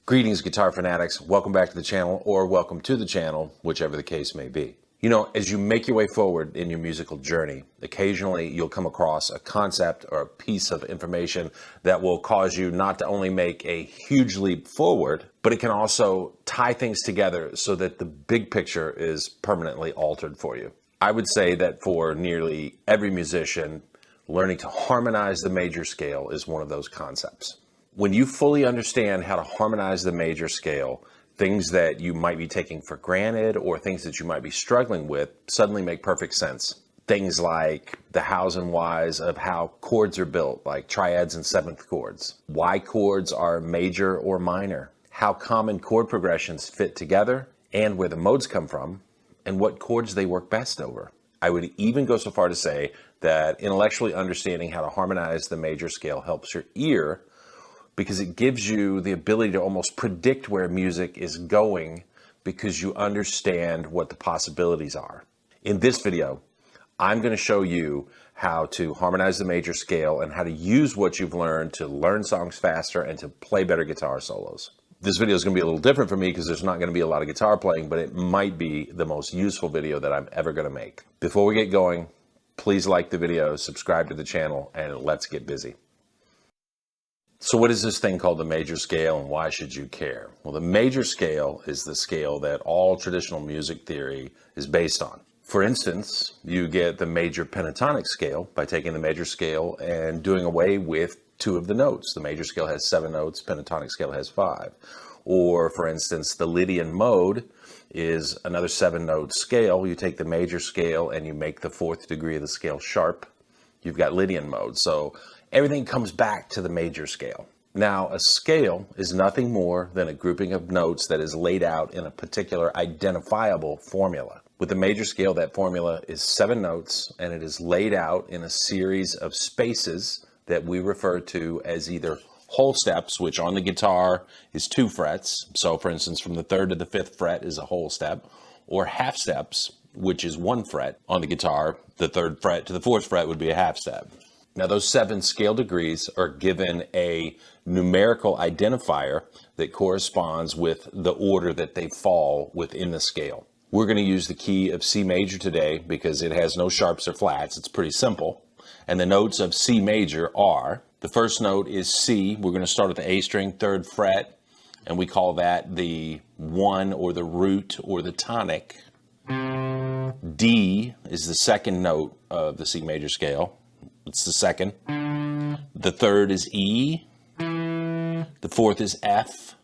Greetings, guitar fanatics. Welcome back to the channel, or welcome to the channel, whichever the case may be. You know, as you make your way forward in your musical journey, occasionally you'll come across a concept or a piece of information that will cause you not to only make a huge leap forward, but it can also tie things together so that the big picture is permanently altered for you. I would say that for nearly every musician, learning to harmonize the major scale is one of those concepts. When you fully understand how to harmonize the major scale, things that you might be taking for granted or things that you might be struggling with suddenly make perfect sense. Things like the hows and whys of how chords are built, like triads and seventh chords, why chords are major or minor, how common chord progressions fit together and where the modes come from, and what chords they work best over. I would even go so far to say that intellectually understanding how to harmonize the major scale helps your ear, because it gives you the ability to almost predict where music is going because you understand what the possibilities are. In this video, I'm going to show you how to harmonize the major scale and how to use what you've learned to learn songs faster and to play better guitar solos. This video is going to be a little different for me because there's not going to be a lot of guitar playing, but it might be the most useful video that I'm ever going to make. Before we get going, please like the video, subscribe to the channel, and let's get busy. So what is this thing called the major scale, and why should you care? Well, the major scale is the scale that all traditional music theory is based on. For instance, you get the major pentatonic scale by taking the major scale and doing away with two of the notes. The major scale has 7 notes, pentatonic scale has 5. Or, for instance, the Lydian mode is another 7-note scale. You take the major scale and you make the 4th degree of the scale sharp. You've got Lydian mode. So everything comes back to the major scale. Now, a scale is nothing more than a grouping of notes that is laid out in a particular identifiable formula. With the major scale, that formula is 7 notes, and it is laid out in a series of spaces that we refer to as either whole steps, which on the guitar is 2 frets. So, for instance, from the 3rd to the 5th fret is a whole step, or half steps, which is 1 fret. On the guitar, the 3rd fret to the 4th fret would be a half step. Now, those 7 scale degrees are given a numerical identifier that corresponds with the order that they fall within the scale. We're going to use the key of C major today because it has no sharps or flats. It's pretty simple. And the notes of C major are, the first note is C. We're going to start at the A string, 3rd fret, and we call that the 1 or the root or the tonic. D is the 2nd note of the C major scale. It's the 2nd. The 3rd is E. The 4th is F.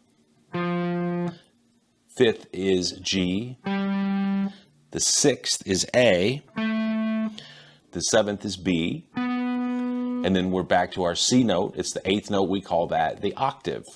5th is G. The 6th is A. The 7th is B. And then we're back to our C note. It's the 8th note. We call that the octave.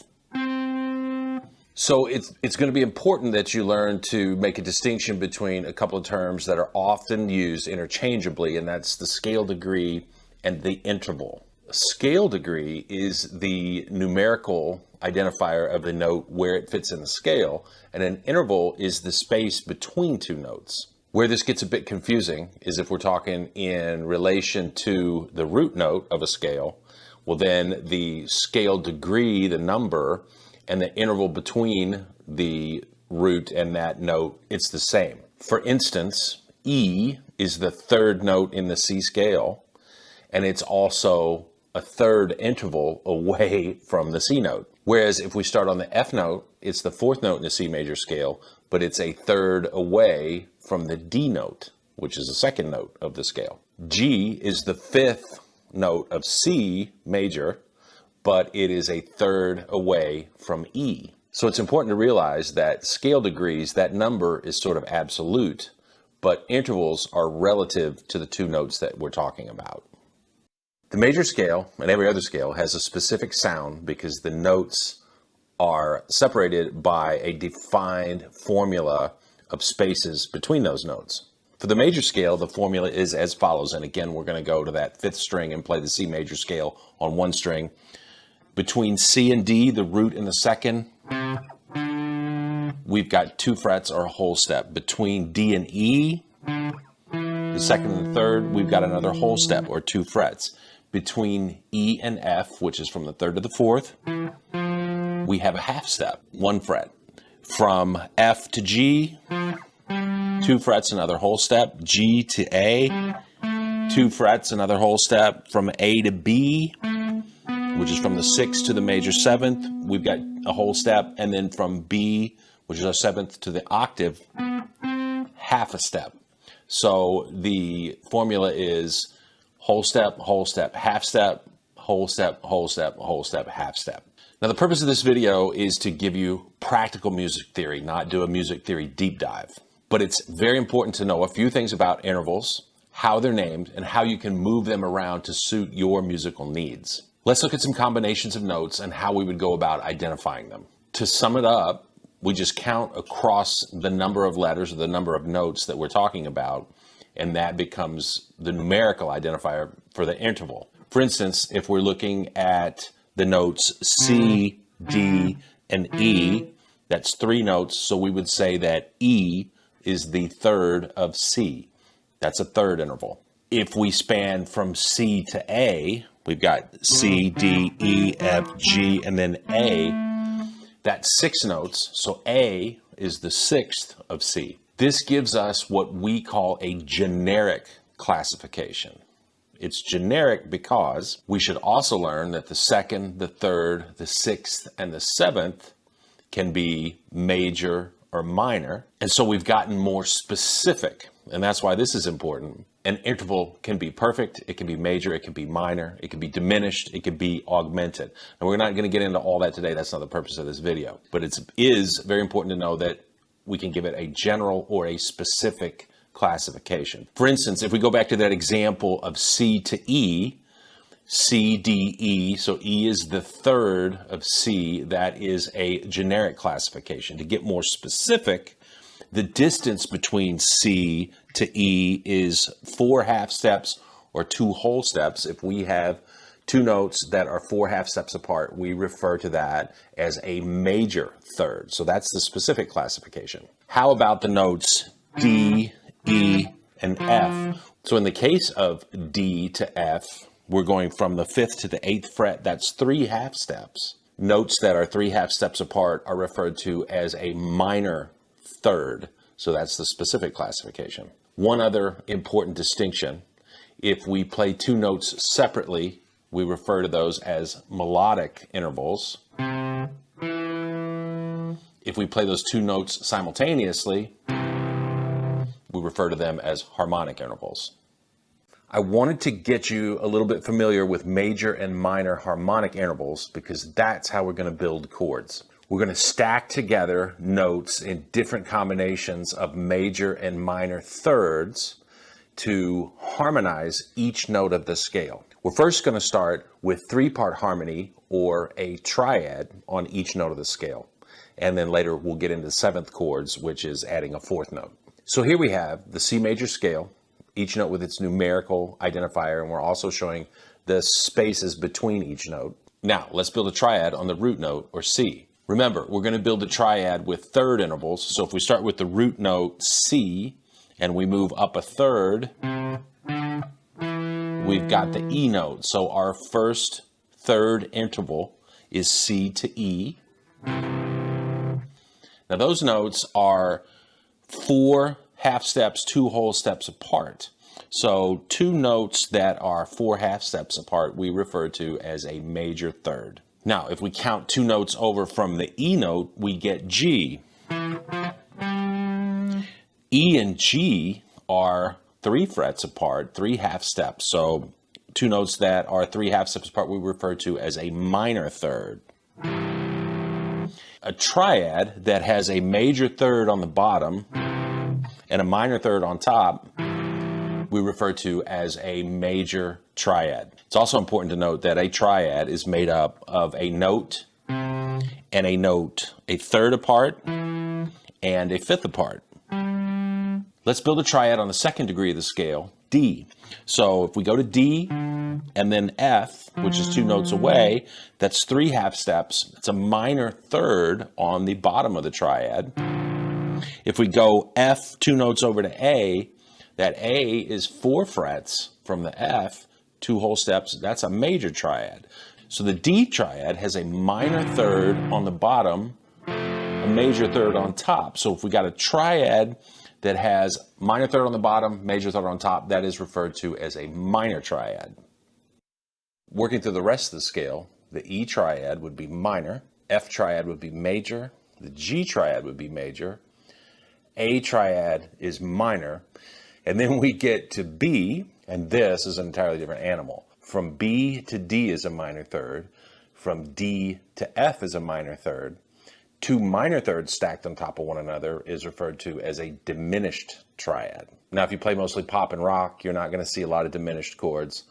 So it's going to be important that you learn to make a distinction between a couple of terms that are often used interchangeably, and that's the scale degree and the interval. A scale degree is the numerical identifier of the note where it fits in the scale, and an interval is the space between 2 notes. Where this gets a bit confusing is if we're talking in relation to the root note of a scale, well then the scale degree, the number, and the interval between the root and that note, it's the same. For instance, E is the 3rd note in the C scale, and it's also a 3rd interval away from the C note. Whereas if we start on the F note, it's the 4th note in the C major scale, but it's a 3rd away from the D note, which is the 2nd note of the scale. G is the 5th note of C major, but it is a 3rd away from E. So it's important to realize that scale degrees, that number is sort of absolute, but intervals are relative to the 2 notes that we're talking about. The major scale, and every other scale, has a specific sound because the notes are separated by a defined formula of spaces between those notes. For the major scale, the formula is as follows, and again, we're going to go to that 5th string and play the C major scale on 1 string. Between C and D, the root and the 2nd, we've got 2 frets or a whole step. Between D and E, the 2nd and the 3rd, we've got another whole step or 2 frets. Between E and F, which is from the 3rd to the 4th, we have a half step, 1 fret. From F to G, 2 frets, another whole step. G to A, 2 frets, another whole step. From A to B, which is from the 6th to the major 7th, we've got a whole step. And then from B, which is our 7th, to the octave, half a step. So the formula is whole step, half step, whole step, whole step, whole step, half step. Now, the purpose of this video is to give you practical music theory, not do a music theory deep dive. But it's very important to know a few things about intervals, how they're named, and how you can move them around to suit your musical needs. Let's look at some combinations of notes and how we would go about identifying them. To sum it up, we just count across the number of letters or the number of notes that we're talking about, and that becomes the numerical identifier for the interval. For instance, if we're looking at the notes C, D, and E, that's 3 notes, so we would say that E is the third of C. That's a third interval. If we span from C to A, we've got C, D, E, F, G, and then A. That's 6 notes, so A is the 6th of C. This gives us what we call a generic classification. It's generic because we should also learn that the 2nd, the 3rd, the 6th, and the 7th can be major or minor. And so we've gotten more specific, and that's why this is important. An interval can be perfect, it can be major, it can be minor, it can be diminished, it can be augmented. And we're not going to get into all that today. That's not the purpose of this video. But it is very important to know that we can give it a general or a specific classification. For instance, if we go back to that example of C to E, C, D, E, so E is the third of C, that is a generic classification. To get more specific, the distance between C to E is 4 half steps or 2 whole steps. If we have 2 notes that are 4 half steps apart, we refer to that as a major third. So that's the specific classification. How about the notes D, E, and F? So in the case of D to F, we're going from the 5th to the 8th fret. That's 3 half steps. Notes that are 3 half steps apart are referred to as a minor third. So that's the specific classification. One other important distinction: if we play 2 notes separately, we refer to those as melodic intervals. If we play those 2 notes simultaneously, we refer to them as harmonic intervals. I wanted to get you a little bit familiar with major and minor harmonic intervals because that's how we're going to build chords. We're going to stack together notes in different combinations of major and minor thirds to harmonize each note of the scale. We're first going to start with 3-part harmony or a triad on each note of the scale. And then later we'll get into 7th chords, which is adding a 4th note. So here we have the C major scale, each note with its numerical identifier, and we're also showing the spaces between each note. Now, let's build a triad on the root note, or C. Remember, we're going to build a triad with third intervals, so if we start with the root note C, and we move up a third, we've got the E note. So our first third interval is C to E. Now those notes are 4 half steps, 2 whole steps apart. So 2 notes that are 4 half steps apart we refer to as a major third. Now if we count 2 notes over from the E note, we get G. E and G are 3 frets apart, 3 half steps. So 2 notes that are 3 half steps apart we refer to as a minor third. A triad that has a major third on the bottom and a minor third on top, we refer to as a major triad. It's also important to note that a triad is made up of a note and a note, a third apart and a 5th apart. Let's build a triad on the 2nd degree of the scale, D. So if we go to D and then F, which is 2 notes away, that's 3 half steps. It's a minor third on the bottom of the triad. If we go F 2 notes over to A, that A is 4 frets from the F, 2 whole steps. That's a major triad. So the D triad has a minor third on the bottom, a major third on top. So if we got a triad that has minor third on the bottom, major third on top, that is referred to as a minor triad. Working through the rest of the scale, the E triad would be minor, F triad would be major, the G triad would be major, A triad is minor, and then we get to B, and this is an entirely different animal. From B to D is a minor third, from D to F is a minor third. Two minor thirds stacked on top of one another is referred to as a diminished triad. Now, if you play mostly pop and rock, you're not going to see a lot of diminished chords.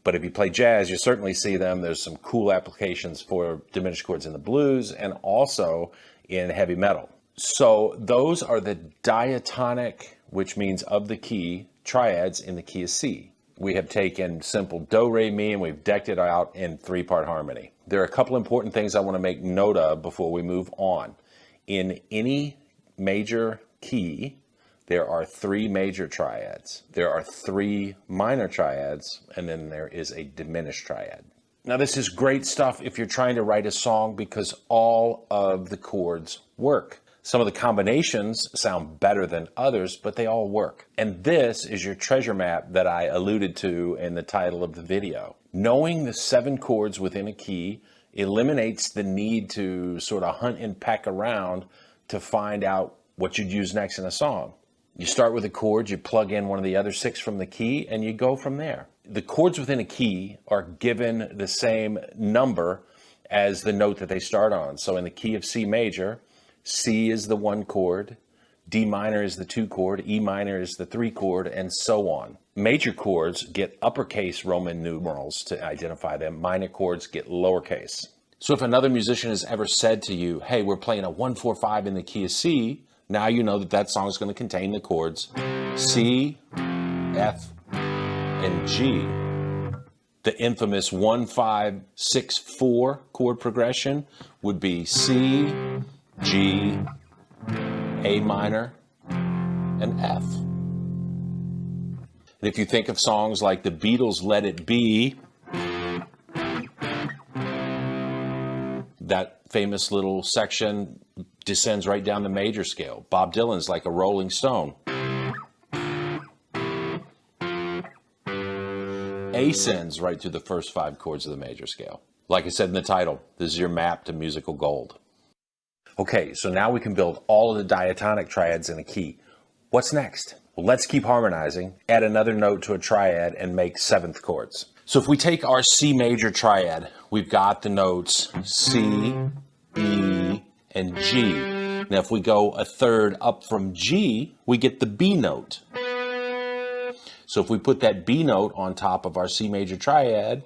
But if you play jazz, you certainly see them. There's some cool applications for diminished chords in the blues and also in heavy metal. So those are the diatonic, which means of the key, triads in the key of C. We have taken simple do, re, mi, and we've decked it out in three-part harmony. There are a couple important things I want to make note of before we move on. In any major key, there are three major triads. There are three minor triads, and then there is a diminished triad. Now, this is great stuff if you're trying to write a song because all of the chords work. Some of the combinations sound better than others, but they all work. And this is your treasure map that I alluded to in the title of the video. Knowing the 7 chords within a key eliminates the need to sort of hunt and peck around to find out what you'd use next in a song. You start with a chord, you plug in one of the other 6 from the key, and you go from there. The chords within a key are given the same number as the note that they start on. So in the key of C major, C is the 1 chord, D minor is the 2 chord, E minor is the 3 chord, and so on. Major chords get uppercase Roman numerals to identify them. Minor chords get lowercase. So if another musician has ever said to you, hey, we're playing a 1-4-5 in the key of C, now you know that that song is going to contain the chords C, F, and G. The infamous 1-5-6-4 chord progression would be C, G, A minor, and F. And if you think of songs like the Beatles' Let It Be, that famous little section descends right down the major scale. Bob Dylan's Like a Rolling Stone ascends right through the first 5 chords of the major scale. Like I said in the title, this is your map to musical gold. Okay, so now we can build all of the diatonic triads in a key. What's next? Well, let's keep harmonizing, add another note to a triad, and make 7th chords. So if we take our C major triad, we've got the notes C, E, and G. Now if we go a third up from G, we get the B note. So if we put that B note on top of our C major triad,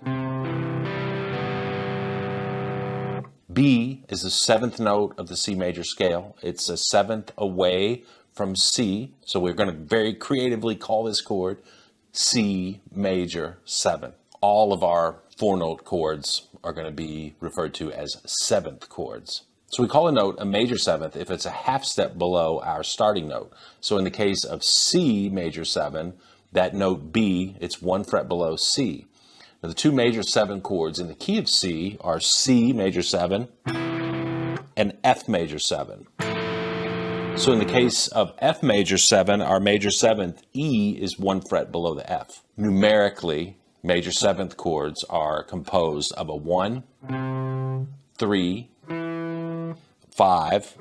B is the 7th note of the C major scale. It's a 7th away from C. So we're going to very creatively call this chord C major 7. All of our 4-note chords are going to be referred to as 7th chords. So we call a note a major 7th if it's a half step below our starting note. So in the case of C major 7, that note B, it's 1 fret below C. Now the 2 major 7 chords in the key of C are C major 7 and F major 7. So in the case of F major 7, our major 7th E is 1 fret below the F. Numerically, major 7th chords are composed of a 1, 3, 5,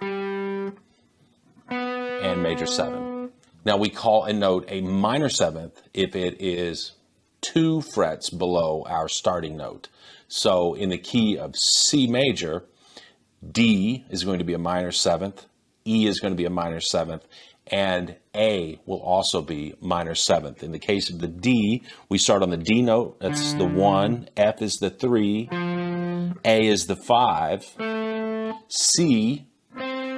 and major 7. Now we call a note a minor 7th if it is 2 frets below our starting note. So in the key of C major, D is going to be a minor 7th, E is going to be a minor 7th, and A will also be minor 7th. In the case of the D, we start on the D note, that's the 1, F is the 3, A is the 5, C,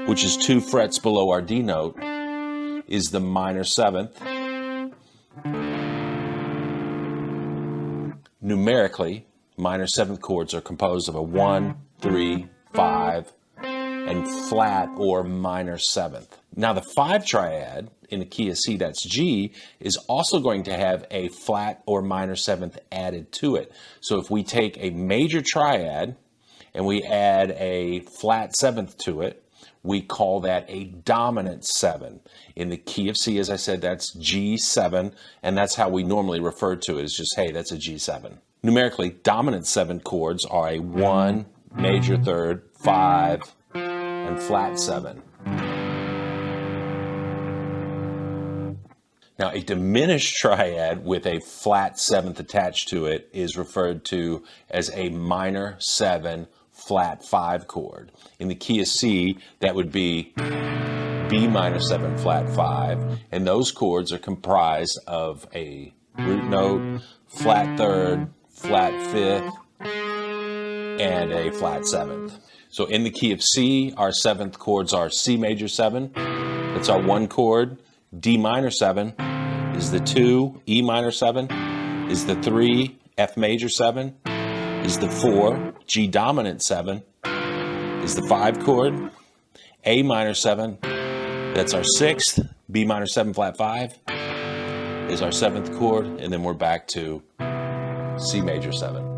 which is 2 frets below our D note, is the minor 7th. Numerically, minor 7th chords are composed of a 1, 3, 5, and flat or minor 7th. Now the 5 triad in the key of C, that's G, is also going to have a flat or minor 7th added to it. So if we take a major triad and we add a flat 7th to it, we call that a dominant 7. In the key of C, as I said, that's G7, and that's how we normally refer to it, is just, hey, that's a G7. Numerically, dominant 7 chords are a 1, major 3rd, 5, and flat 7. Now, a diminished triad with a flat 7th attached to it is referred to as a minor 7, flat 5 chord. In the key of C, that would be B minor 7, flat 5, and those chords are comprised of a root note, flat 3rd, flat 5th, and a flat 7th. So in the key of C, our 7th chords are C major 7, that's our 1 chord, D minor 7 is the 2, E minor 7 is the 3, F major 7 is the 4, G dominant 7 is the 5 chord, A minor 7, that's our 6th, B minor 7 flat 5 is our 7th chord, and then we're back to C major 7.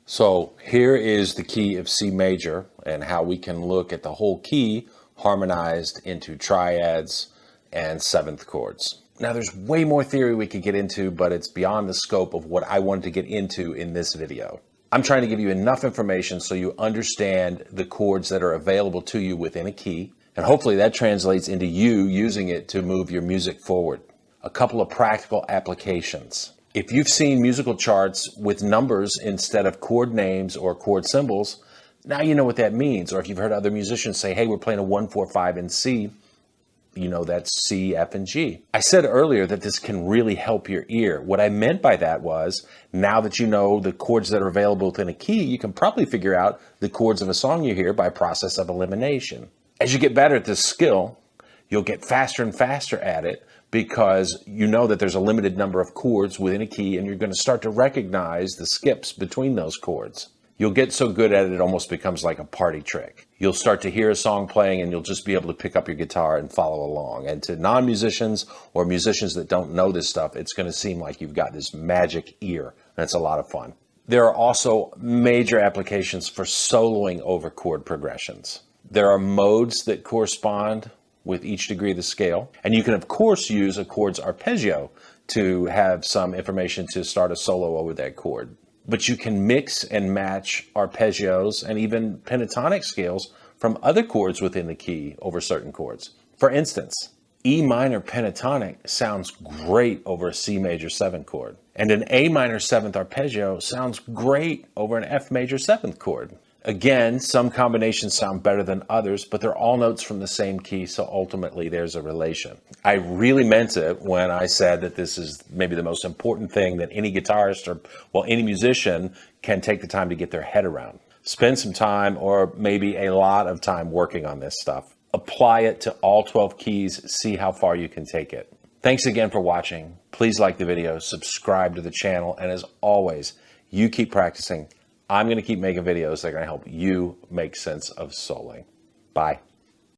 So here is the key of C major and how we can look at the whole key harmonized into triads and 7th chords. Now there's way more theory we could get into, but it's beyond the scope of what I wanted to get into in this video. I'm trying to give you enough information so you understand the chords that are available to you within a key, and hopefully that translates into you using it to move your music forward. A couple of practical applications. If you've seen musical charts with numbers instead of chord names or chord symbols, now you know what that means. Or if you've heard other musicians say, hey, we're playing a 1, 4, 5 in C, you know that's C, F, and G. I said earlier that this can really help your ear. What I meant by that was, now that you know the chords that are available within a key, you can probably figure out the chords of a song you hear by process of elimination. As you get better at this skill, you'll get faster and faster at it because you know that there's a limited number of chords within a key, and you're going to start to recognize the skips between those chords. You'll get so good at it, it almost becomes like a party trick. You'll start to hear a song playing and you'll just be able to pick up your guitar and follow along. And to non-musicians or musicians that don't know this stuff, it's going to seem like you've got this magic ear. And it's a lot of fun. There are also major applications for soloing over chord progressions. There are modes that correspond with each degree of the scale. And you can, of course, use a chord's arpeggio to have some information to start a solo over that chord. But you can mix and match arpeggios and even pentatonic scales from other chords within the key over certain chords. For instance, E minor pentatonic sounds great over a C major 7 chord. And an A minor 7th arpeggio sounds great over an F major 7th chord. Again, some combinations sound better than others, but they're all notes from the same key, so ultimately there's a relation. I really meant it when I said that this is maybe the most important thing that any guitarist or, well, any musician can take the time to get their head around. Spend some time or maybe a lot of time working on this stuff. Apply it to all 12 keys, see how far you can take it. Thanks again for watching. Please like the video, subscribe to the channel, and as always, you keep practicing. I'm going to keep making videos that are going to help you make sense of soloing. Bye.